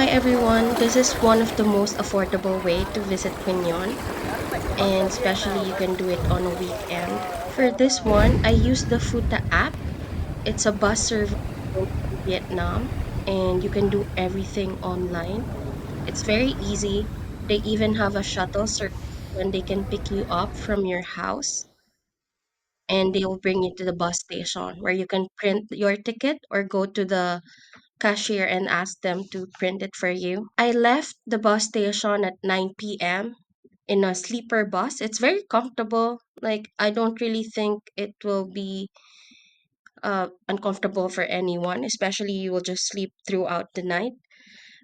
everyone, this is one of the most affordable way to visit Quignon, and especially you can do it on a weekend. For this one, I use the Futa app. It's a bus service in Vietnam, and you can do everything online. It's very easy. They even have a shuttle service when they can pick you up from your house and they will bring you to the bus station where you can print your ticket or go to the cashier and ask them to print it for you. I left the bus station at 9 p.m. in a sleeper bus. It's very comfortable. Like, I don't really think it will be uncomfortable for anyone, especially you will just sleep throughout the night.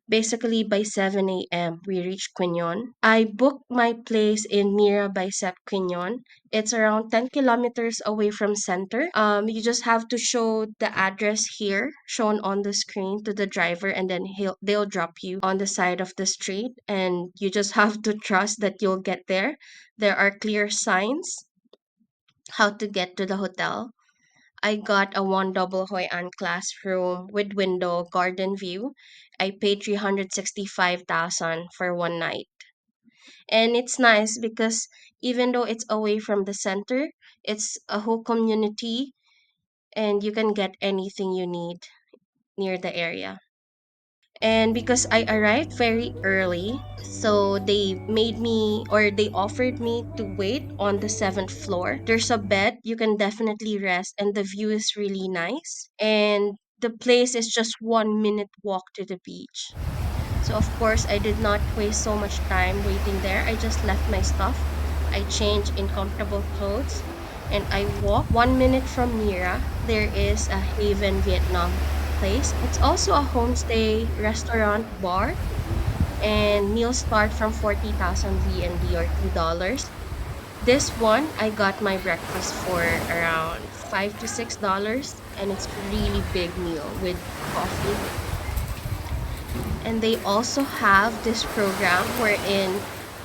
Basically, by 7 a.m., we reached Quignon. I booked my place in Mira by Sep Quignon. It's around 10 kilometers away from center. You just have to show the address here, shown on the screen, to the driver, and then they'll drop you on the side of the street. And you just have to trust that you'll get there. There are clear signs how to get to the hotel. I got a one double Hoi An classroom with window garden view. I paid 365,000 for one night. And it's nice because even though it's away from the center, it's a whole community and you can get anything you need near the area. And because I arrived very early, so they made me or they offered me to wait on the seventh floor. There's a bed, you can definitely rest, and the view is really nice. And the place is just 1 minute walk to the beach. So, of course, I did not waste so much time waiting there. I just left my stuff. I changed in comfortable clothes and I walked 1 minute from Mira. There is a Haven Vietnam place. It's also a homestay, restaurant, bar, and meals start from 40,000 VND or $2. This one, I got my breakfast for around $5 to $6, and it's really big meal with coffee. And they also have this program wherein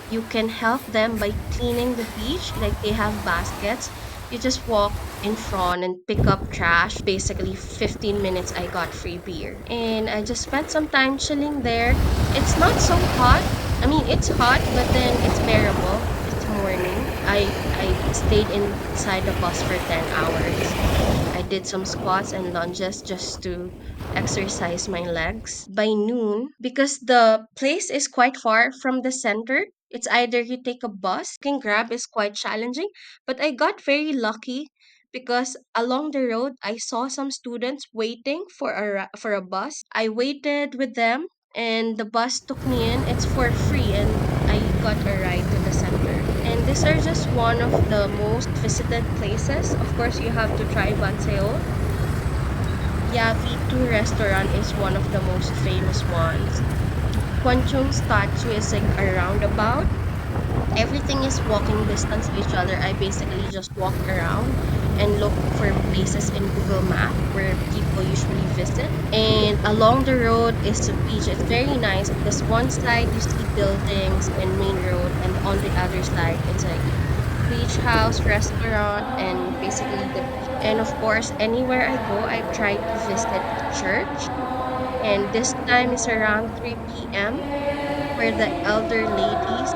you can help them by cleaning the beach. Like, they have baskets. You just walk in front and pick up trash. Basically, 15 minutes I got free beer. And I just spent some time chilling there. It's not so hot. I mean, it's hot, but then it's bearable. It's morning. I stayed inside the bus for 10 hours. I did some squats and lunges just to exercise my legs. By noon, because the place is quite far from the center, it's either you take a bus, can grab is quite challenging, but I got very lucky because along the road I saw some students waiting for for a bus. I waited with them and the bus took me in. It's for free and I got a ride to the center. And these are just one of the most visited places. Of course, you have to try Banseo. Yeah, V2 restaurant is one of the most famous ones. Kwanchong statue is like a roundabout. Everything is walking distance to each other. I basically just walk around and look for places in Google Map where people usually visit. And along the road is the beach. It's very nice because one side you see buildings and main road, and on the other side it's like beach house, restaurant, and basically the beach. And of course, anywhere I go, I try to visit a church. And this time is around 3 p.m. where the elder ladies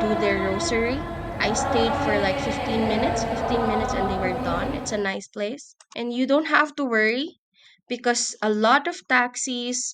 do their rosary. I stayed for like 15 minutes, and they were done. It's a nice place. And you don't have to worry because a lot of taxis,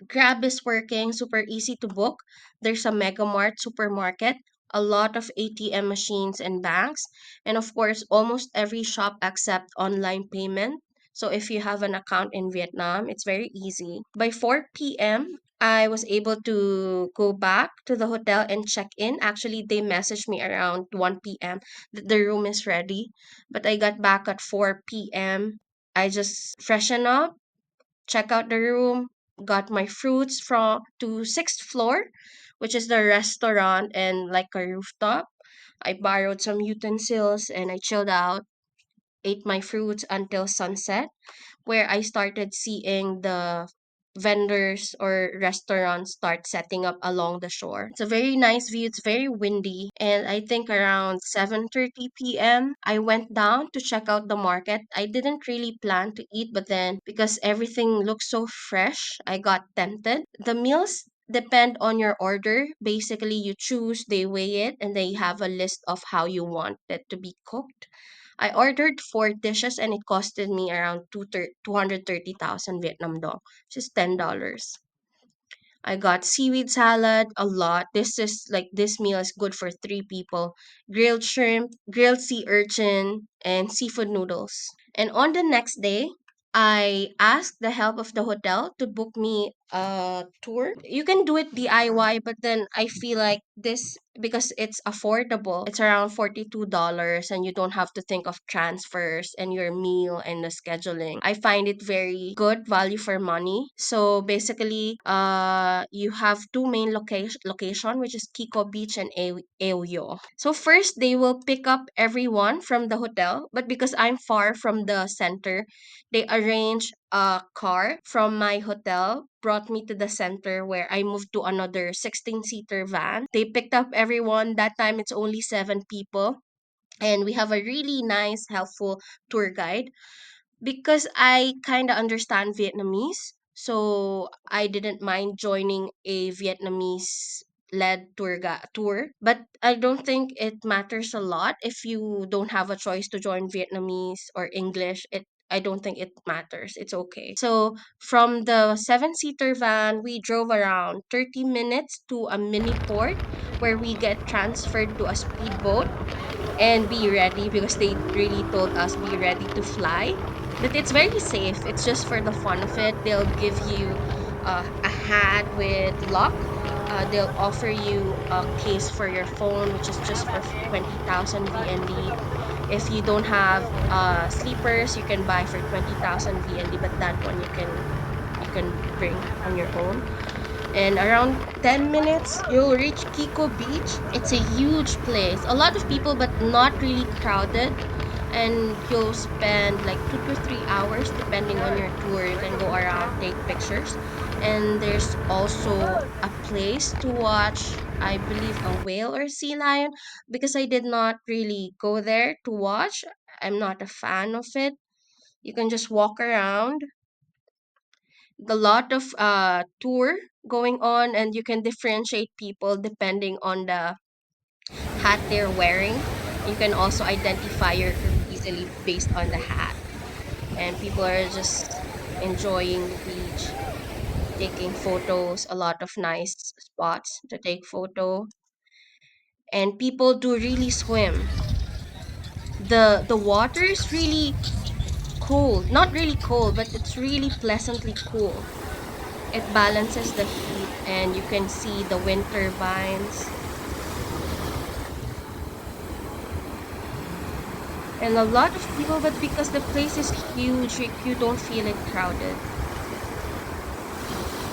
Grab is working, super easy to book. There's a Mega Mart supermarket, a lot of ATM machines and banks, and of course, almost every shop accept online payment. So if you have an account in Vietnam, it's very easy. By 4 p.m., I was able to go back to the hotel and check in. Actually, they messaged me around 1 p.m. that the room is ready, but I got back at 4 p.m. I just freshen up, check out the room, got my fruits from to sixth floor, which is the restaurant and like a rooftop. I borrowed some utensils and I chilled out, ate my fruits until sunset, where I started seeing the vendors or restaurants start setting up along the shore. It's a very nice view. It's very windy. And I think around 7:30 p.m. I went down to check out the market. I didn't really plan to eat, but then because everything looks so fresh, I got tempted. The meals depend on your order. Basically, you choose, they weigh it, and they have a list of how you want it to be cooked. I ordered four dishes and it costed me around 230,000 Vietnam dong, which is $10. I got seaweed salad, a lot. This meal is good for three people. Grilled shrimp, grilled sea urchin, and seafood noodles. And on the next day, I asked the help of the hotel to book me a tour. You can do it DIY, but then I feel like this, because it's affordable. It's around $42 and you don't have to think of transfers and your meal and the scheduling. I find it very good value for money. So basically, you have two main location, which is Kiko Beach and Eoyo. So first they will pick up everyone from the hotel, but because I'm far from the center, they arranged a car from my hotel, brought me to the center where I moved to another 16-seater van. They picked up everyone. That time it's only 7 people. And we have a really nice, helpful tour guide because I kind of understand Vietnamese, so I didn't mind joining a Vietnamese led tour. But I don't think it matters a lot if you don't have a choice to join Vietnamese or English. I don't think it matters. It's okay. So from the 7-seater van, we drove around 30 minutes to a mini port where we get transferred to a speedboat and be ready because they really told us be ready to fly. But it's very safe. It's just for the fun of it. They'll give you a hat with lock. They'll offer you a case for your phone, which is just for 20,000 VND. If you don't have sleepers, you can buy for 20,000 VND, but that one you can bring on your own. And around 10 minutes, you'll reach Kiko Beach. It's a huge place. A lot of people, but not really crowded. And you'll spend like 2 to 3 hours depending on your tour. You can go around, take pictures. And there's also a place to watch, I believe, a whale or sea lion because I did not really go there to watch. I'm not a fan of it. You can just walk around, a lot of tour going on, and you can differentiate people depending on the hat they're wearing. You can also identify your group easily based on the hat, and people are just enjoying the beach, taking photos, a lot of nice spots to take photo. And people do really swim. The water is really cold, not really cold, but it's really pleasantly cool. It balances the heat and you can see the wind turbines and a lot of people, but because the place is huge, you don't feel it crowded.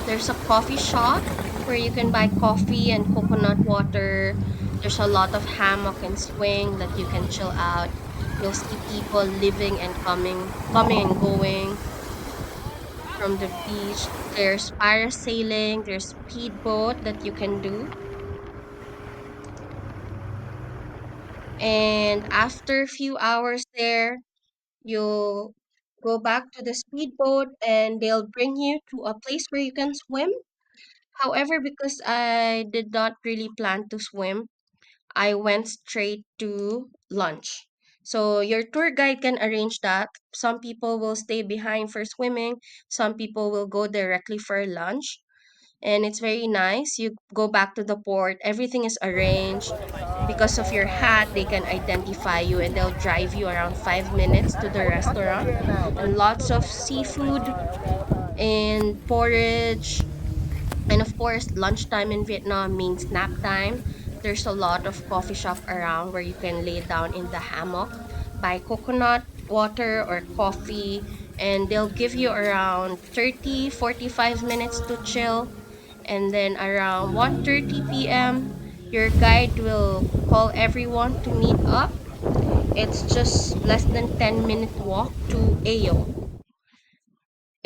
There's a coffee shop where you can buy coffee and coconut water. There's a lot of hammock and swing that you can chill out. You'll see people living and coming and going from the beach. There's parasailing, there's speedboat that you can do. And after a few hours there, you'll go back to the speedboat and they'll bring you to a place where you can swim. However, because I did not really plan to swim, I went straight to lunch. So your tour guide can arrange that. Some people will stay behind for swimming, some people will go directly for lunch. And it's very nice. You go back to the port, everything is arranged. Because of your hat, they can identify you and they'll drive you around 5 minutes to the restaurant. And lots of seafood and porridge. And of course, lunchtime in Vietnam means nap time. There's a lot of coffee shop around where you can lay down in the hammock, buy coconut water or coffee, and they'll give you around 30-45 minutes to chill. And then around 1:30 p.m., your guide will call everyone to meet up. It's just less than 10-minute walk to Ayo.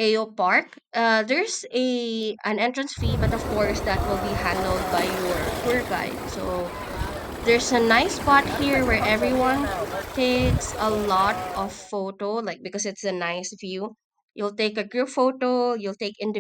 AO Park. There's an entrance fee, but of course that will be handled by your tour guide. So there's a nice spot here where everyone takes a lot of photo, like because it's a nice view. You'll take a group photo, you'll take individual